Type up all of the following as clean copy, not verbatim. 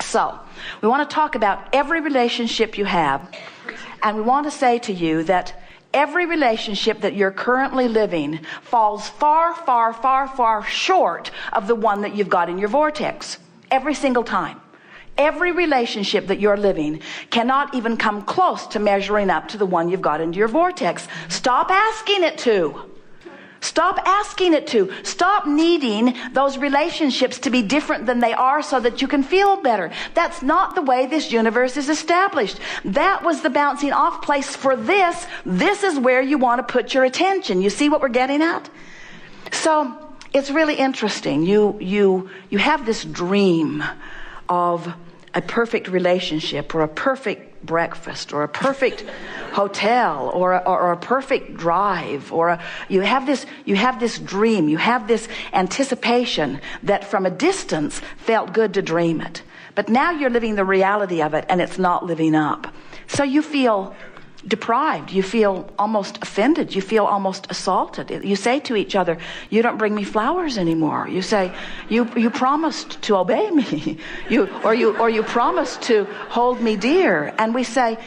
So, we want to talk about every relationship you have, and we want to say to you that every relationship that you're currently living falls far, far, far, far short of the one that you've got in your vortex. Every single time. Every relationship that you're living cannot even come close to measuring up to the one you've got into your vortex. Stop asking it to. Stop asking it to. Stop needing those relationships to be different than they are so that you can feel better. That's not the way this universe is established. That was the bouncing off place for this. This is where you want to put your attention. You see what we're getting at? So it's really interesting. You have this dream of a perfect relationship, or a perfect breakfast, or a perfect hotel, or a perfect drive, or you have this dream, you have this anticipation that from a distance felt good to dream it. But now you're living the reality of it, and it's not living up. So you feel deprived, you feel almost offended, you feel almost assaulted. You say to each other, you don't bring me flowers anymore. You say, you promised to obey me. You promised to hold me dear. And we say,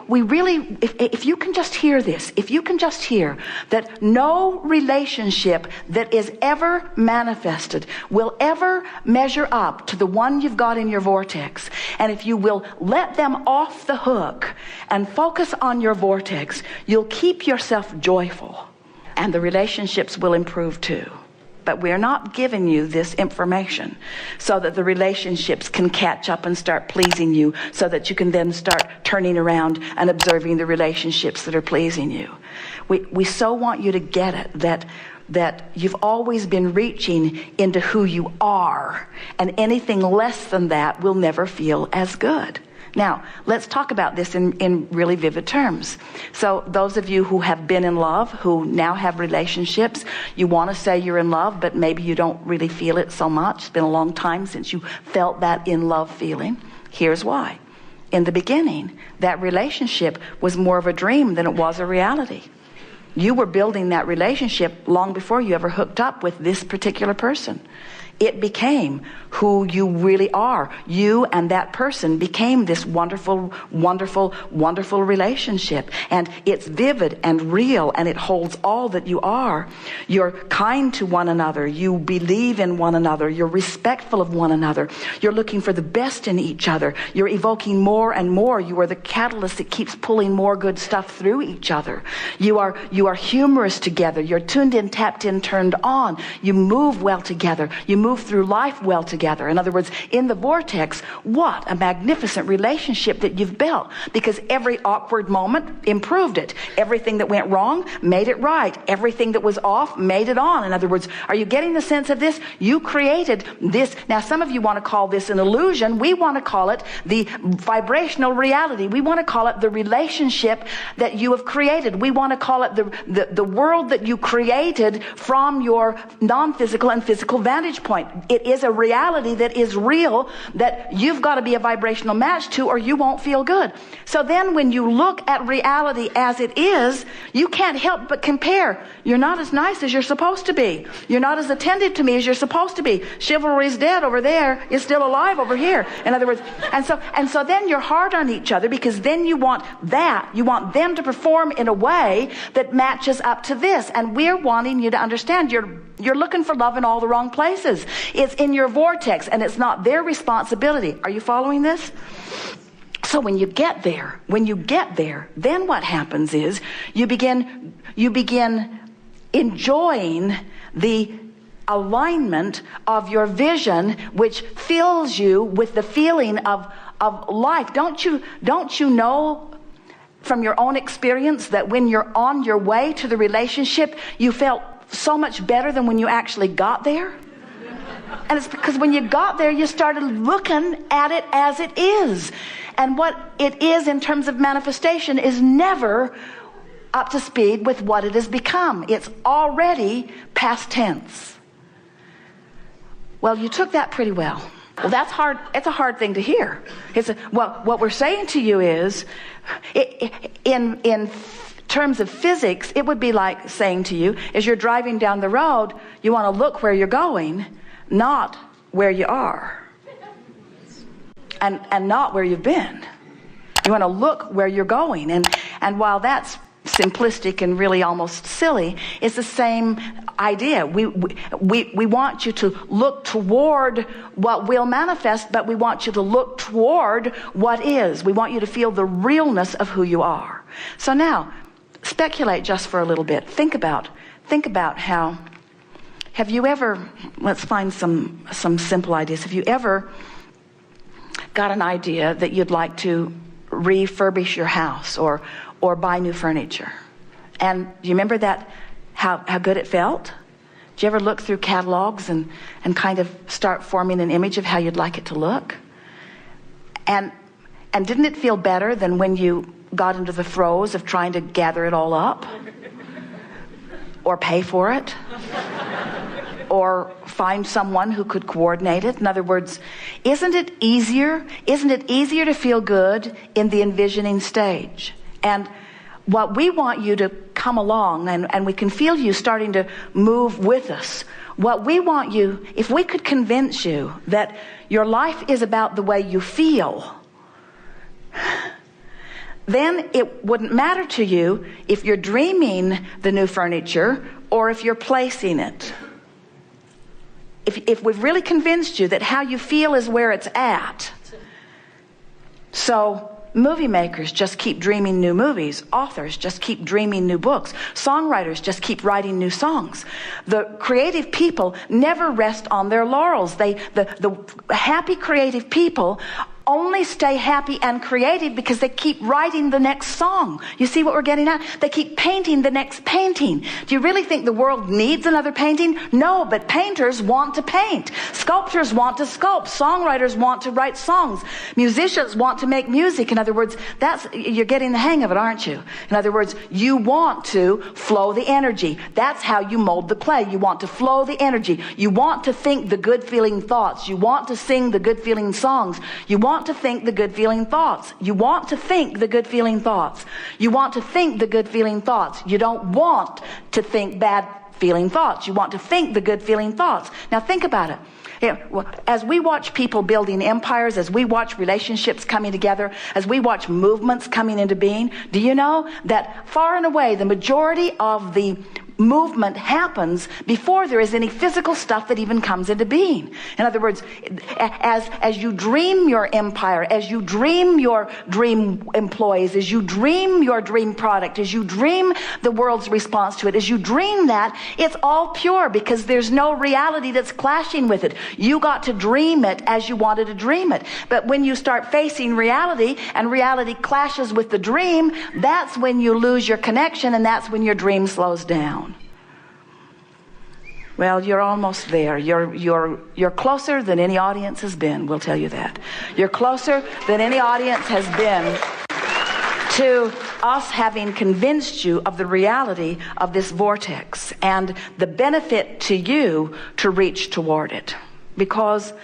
we really, if you can just hear this, if you can just hear that no relationship that is ever manifested will ever measure up to the one you've got in your vortex. And if you will let them off the hook and focus on your vortex, you'll keep yourself joyful, and the relationships will improve too. But we're not giving you this information so that the relationships can catch up and start pleasing you, so that you can then start turning around and observing the relationships that are pleasing you. We so want you to get it that you've always been reaching into who you are, and anything less than that will never feel as good. Now, let's talk about this in really vivid terms. So those of you who have been in love, who now have relationships, you want to say you're in love, but maybe you don't really feel it so much. It's been a long time since you felt that in love feeling. Here's why. In the beginning, that relationship was more of a dream than it was a reality. You were building that relationship long before you ever hooked up with this particular person. It became who you really are. You and that person became this wonderful, wonderful, wonderful relationship. And it's vivid and real, and it holds all that you are. You're kind to one another. You believe in one another. You're respectful of one another. You're looking for the best in each other. You're evoking more and more. You are the catalyst that keeps pulling more good stuff through each other. You are humorous together. You're tuned in, tapped in, turned on. You move well together. You move through life well together. In other words, in the vortex, what a magnificent relationship that you've built, because every awkward moment improved it. Everything that went wrong made it right. Everything that was off made it on. In other words, are you getting the sense of this? You created this. Now, some of you want to call this an illusion. We want to call it the vibrational reality. We want to call it the relationship that you have created. We want to call it the world that you created from your non-physical and physical vantage point. It is a reality that is real, that you've got to be a vibrational match to, or you won't feel good. So then when you look at reality as it is, you can't help but compare. You're not as nice as you're supposed to be. You're not as attentive to me as you're supposed to be. Chivalry's dead over there. It's still alive over here. In other words, and so then you're hard on each other, because then you want them to perform in a way that matches up to this. And we're wanting you to understand you're looking for love in all the wrong places. It's in your vortex, and it's not their responsibility. Are you following this? So when you get there, then what happens is you begin enjoying the alignment of your vision, which fills you with the feeling of life. Don't you know from your own experience that when you're on your way to the relationship, you felt so much better than when you actually got there? And it's because when you got there, you started looking at it as it is. And what it is in terms of manifestation is never up to speed with what it has become. It's already past tense. Well, you took that pretty well. Well, that's hard. It's a hard thing to hear. What we're saying to you is, in terms of physics, it would be like saying to you, as you're driving down the road, you want to look where you're going, not where you are. and not where you've been. You want to look where you're going. And while that's simplistic and really almost silly, it's the same idea. We want you to look toward what will manifest, but we want you to look toward what is. We want you to feel the realness of who you are. So now, speculate just for a little bit. Think about how, have you ever, let's find some simple ideas. Have you ever got an idea that you'd like to refurbish your house or buy new furniture? And do you remember that, how good it felt? Did you ever look through catalogs and kind of start forming an image of how you'd like it to look? And didn't it feel better than when you got into the throes of trying to gather it all up? Or pay for it? Or find someone who could coordinate it? In other words, isn't it easier to feel good in the envisioning stage? And what we want you to come along, and we can feel you starting to move with us. What we want you, if we could convince you that your life is about the way you feel, then it wouldn't matter to you if you're dreaming the new furniture or if you're placing it. If we've really convinced you that how you feel is where it's at. So movie makers just keep dreaming new movies. Authors just keep dreaming new books. Songwriters just keep writing new songs. The creative people never rest on their laurels. The happy creative people only stay happy and creative because they keep writing the next song. You see what we're getting at? They keep painting the next painting. Do you really think the world needs another painting? No, but painters want to paint. Sculptors want to sculpt. Songwriters want to write songs. Musicians want to make music. In other words, you're getting the hang of it, aren't you? In other words, you want to flow the energy. That's how you mold the clay. You want to flow the energy. You want to think the good feeling thoughts. You want to sing the good feeling songs. You want to think the good feeling thoughts. You want to think the good feeling thoughts. You want to think the good feeling thoughts. You don't want to think bad feeling thoughts. You want to think the good feeling thoughts. Now think about it. As we watch people building empires, as we watch relationships coming together, as we watch movements coming into being, do you know that far and away the majority of the movement happens before there is any physical stuff that even comes into being? In other words, as you dream your empire, as you dream your dream employees, as you dream your dream product, as you dream the world's response to it, as you dream that, it's all pure because there's no reality that's clashing with it. You got to dream it as you wanted to dream it. But when you start facing reality and reality clashes with the dream, that's when you lose your connection, and that's when your dream slows down. Well, you're almost there. You're closer than any audience has been, we'll tell you that. You're closer than any audience has been to us having convinced you of the reality of this vortex and the benefit to you to reach toward it. Because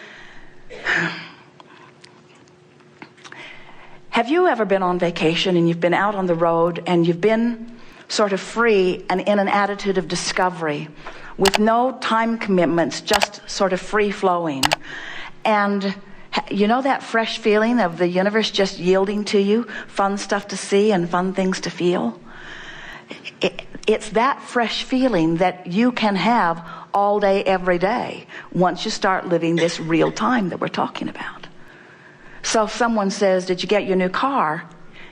have you ever been on vacation and you've been out on the road and you've been sort of free and in an attitude of discovery with no time commitments, just sort of free flowing? And you know that fresh feeling of the universe just yielding to you fun stuff to see and fun things to feel? It's that fresh feeling that you can have all day, every day, once you start living this real time that we're talking about. So if someone says, did you get your new car?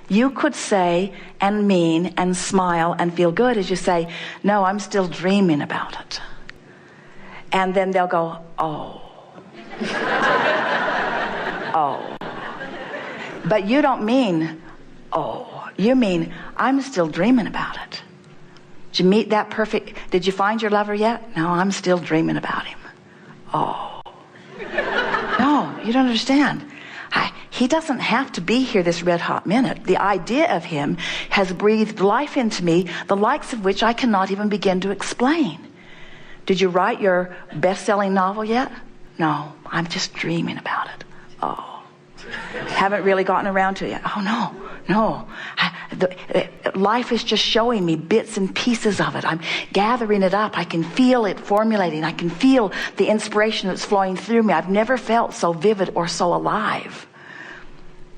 You could say and mean and smile and feel good as you say, no, I'm still dreaming about it. And then they'll go, oh. Oh. But you don't mean, oh. You mean, I'm still dreaming about it. Did you meet that perfect, did you find your lover yet? No, I'm still dreaming about him. Oh. No, you don't understand. He doesn't have to be here this red hot minute. The idea of him has breathed life into me, the likes of which I cannot even begin to explain. Did you write your best-selling novel yet? No, I'm just dreaming about it. Oh. Haven't really gotten around to it yet. Oh, no. Life is just showing me bits and pieces of it. I'm gathering it up. I can feel it formulating. I can feel the inspiration that's flowing through me. I've never felt so vivid or so alive.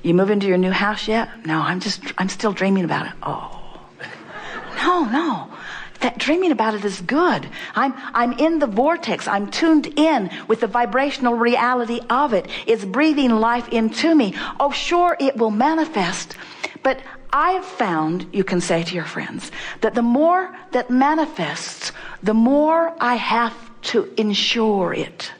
You move into your new house yet? No, I'm still dreaming about it. Oh, no. That dreaming about it is good. I'm in the vortex. I'm tuned in with the vibrational reality of it. It's breathing life into me. Oh, sure, it will manifest. But I've found, you can say to your friends, that the more that manifests, the more I have to ensure it.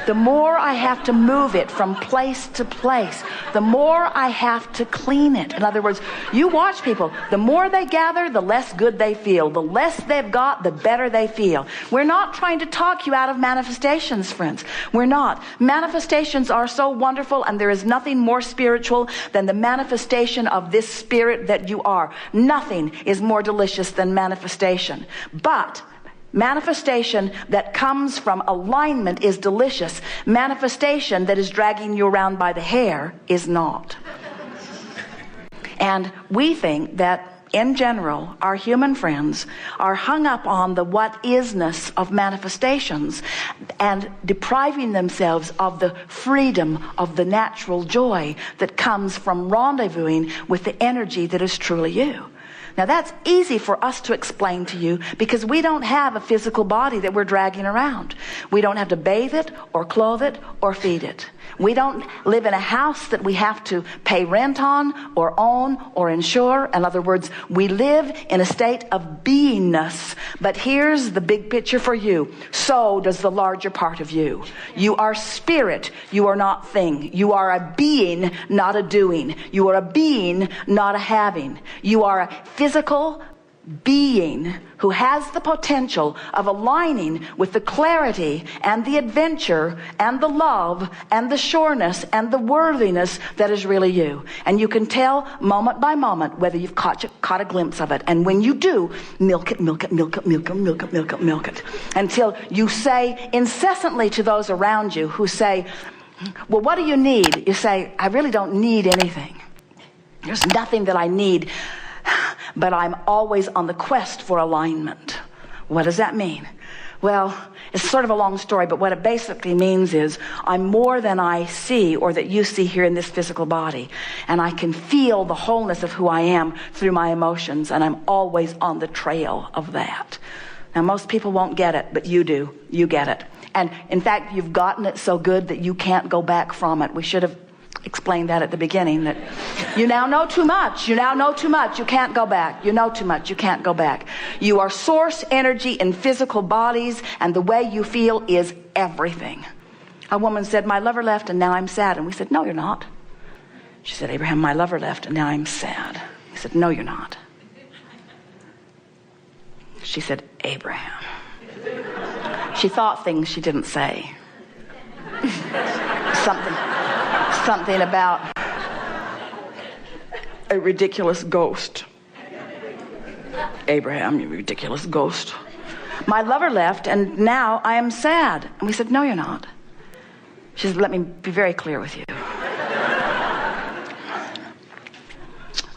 The more I have to move it from place to place, the more I have to clean it. In other words, you watch people. The more they gather, the less good they feel. The less they've got, the better they feel. We're not trying to talk you out of manifestations, friends. We're not. Manifestations are so wonderful, and there is nothing more spiritual than the manifestation of this spirit that you are. Nothing is more delicious than manifestation. But manifestation that comes from alignment is delicious. Manifestation that is dragging you around by the hair is not. And we think that in general, our human friends are hung up on the what-isness of manifestations and depriving themselves of the freedom of the natural joy that comes from rendezvousing with the energy that is truly you. Now that's easy for us to explain to you because we don't have a physical body that we're dragging around. We don't have to bathe it or clothe it or feed it. We don't live in a house that we have to pay rent on or own or insure. In other words, we live in a state of beingness. But here's the big picture for you. So does the larger part of you. You are spirit. You are not thing. You are a being, not a doing. You are a being, not a having. You are a physical being who has the potential of aligning with the clarity and the adventure and the love and the sureness and the worthiness that is really you. And you can tell moment by moment whether you've caught a glimpse of it. And when you do, milk it, milk it, milk it, milk it, milk it, milk it, milk it, until you say incessantly to those around you who say, well, what do you need? You say, I really don't need anything. There's nothing that I need. But I'm always on the quest for alignment. What does that mean? Well, it's sort of a long story, but what it basically means is I'm more than I see or that you see here in this physical body. And I can feel the wholeness of who I am through my emotions, and I'm always on the trail of that. Now, most people won't get it, but you do. You get it. And in fact, you've gotten it so good that you can't go back from it. We should have explained that at the beginning, that you now know too much. You now know too much. You can't go back. You know too much. You can't go back. You are source energy in physical bodies, and the way you feel is everything. A woman said, my lover left and now I'm sad. And we said, no, you're not. She said, Abraham, my lover left and now I'm sad. He said, no, you're not. She said, Abraham. She thought things she didn't say. Something about a ridiculous ghost. Abraham, you ridiculous ghost. My lover left and now I am sad. And we said, no, you're not. She said, let me be very clear with you.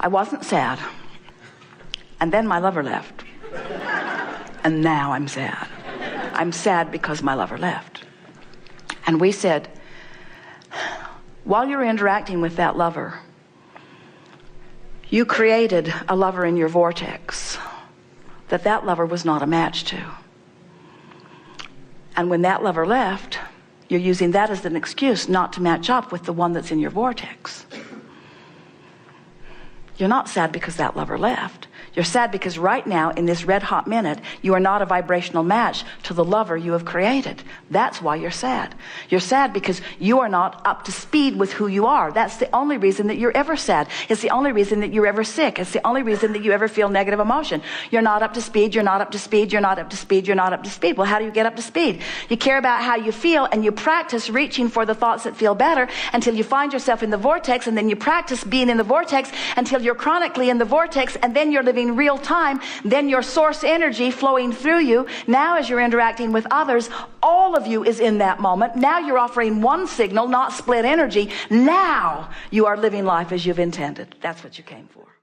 I wasn't sad. And then my lover left. And now I'm sad. I'm sad because my lover left. And we said, while you're interacting with that lover, you created a lover in your vortex that lover was not a match to. And when that lover left, you're using that as an excuse not to match up with the one that's in your vortex. You're not sad because that lover left. You're sad because right now, in this red hot minute, you are not a vibrational match to the lover you have created. That's why you're sad. You're sad because you are not up to speed with who you are. That's the only reason that you're ever sad. It's the only reason that you're ever sick. It's the only reason that you ever feel negative emotion. You're not up to speed. You're not up to speed. You're not up to speed. You're not up to speed. Well, how do you get up to speed? You care about how you feel, and you practice reaching for the thoughts that feel better until you find yourself in the vortex, and then you practice being in the vortex until you're chronically in the vortex, and then you're living real time. Then your source energy flowing through you. Now as you're interacting with others, all of you is in that moment. Now you're offering one signal, not split energy. Now you are living life as you've intended. That's what you came for.